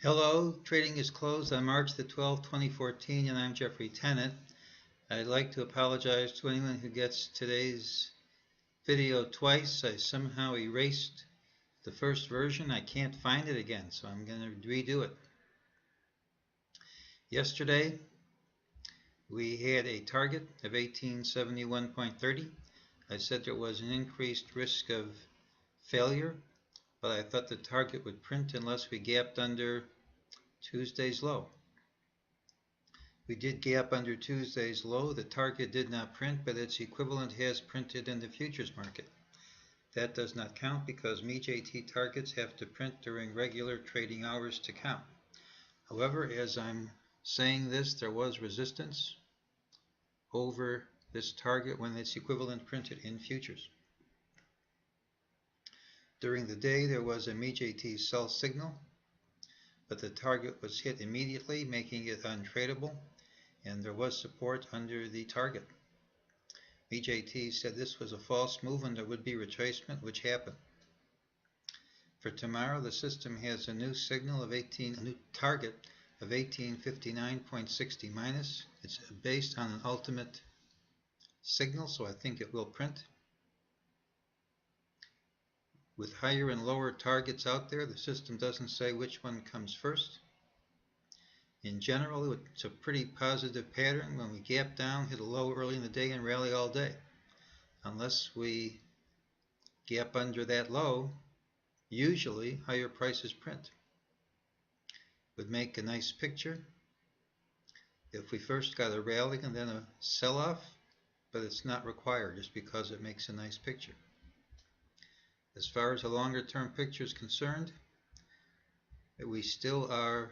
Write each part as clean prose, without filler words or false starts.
Hello, trading is closed on March the 12th, 2014, and I'm Jeffrey Tennant. I'd like to apologize to anyone who gets today's video twice. I somehow erased the first version. I can't find it again, so I'm going to redo it. Yesterday, we had a target of 1871.30. I said there was an increased risk of failure, but I thought the target would print unless we gapped under Tuesday's low. We did gap under Tuesday's low. The target did not print, but its equivalent has printed in the futures market. That does not count because mejt targets have to print during regular trading hours to count. However, as I'm saying this, there was resistance over this target when its equivalent printed in futures. During the day, there was a mejt sell signal, but the target was hit immediately, making it untradeable, and there was support under the target. mejt said this was a false move and there would be retracement, which happened. For tomorrow, the system has a new signal of a new target of 1859.60 minus. It's based on an ultimate signal, so I think it will print. With higher and lower targets out there, the system doesn't say which one comes first. In general, it's a pretty positive pattern when we gap down, hit a low early in the day, and rally all day. Unless we gap under that low, usually higher prices print. Would make a nice picture if we first got a rally and then a sell-off, but it's not required just because it makes a nice picture. As far as a longer term picture is concerned, we still are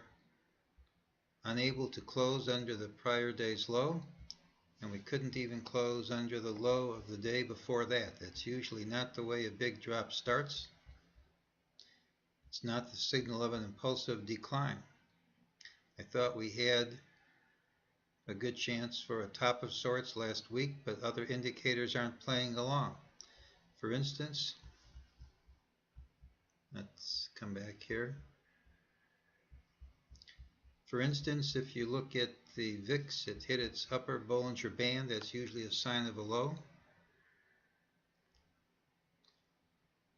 unable to close under the prior day's low, and we couldn't even close under the low of the day before that. That's usually not the way a big drop starts. It's not the signal of an impulsive decline. I thought we had a good chance for a top of sorts last week, but other indicators aren't playing along. For instance, let's come back here. For instance, if you look at the VIX, it hit its upper Bollinger Band. That's usually a sign of a low.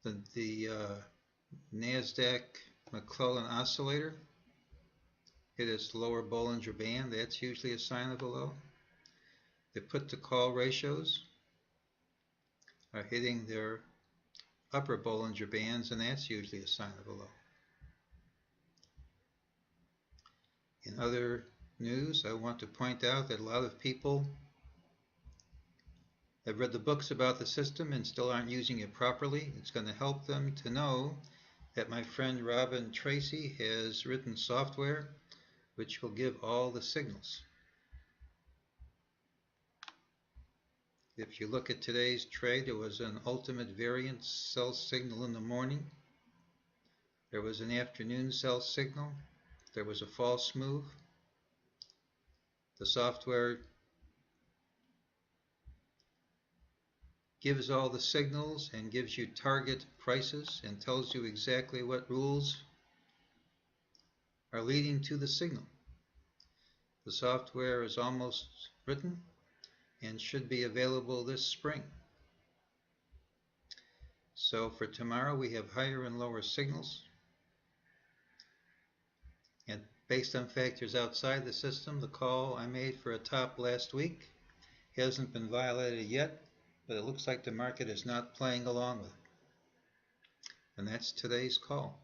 The NASDAQ McClellan Oscillator hit its lower Bollinger Band. That's usually a sign of a low. The put-to-call ratios are hitting their upper Bollinger Bands, and that's usually a sign of a low. In other news, I want to point out that a lot of people have read the books about the system and still aren't using it properly. It's going to help them to know that my friend Robin Tracy has written software which will give all the signals. If you look at today's trade, there was an ultimate variance sell signal in the morning. There was an afternoon sell signal. There was a false move. The software gives all the signals and gives you target prices and tells you exactly what rules are leading to the signal. The software is almost written and should be available this spring. So for tomorrow, we have higher and lower signals. And based on factors outside the system, the call I made for a top last week hasn't been violated yet, but it looks like the market is not playing along with it. And that's today's call.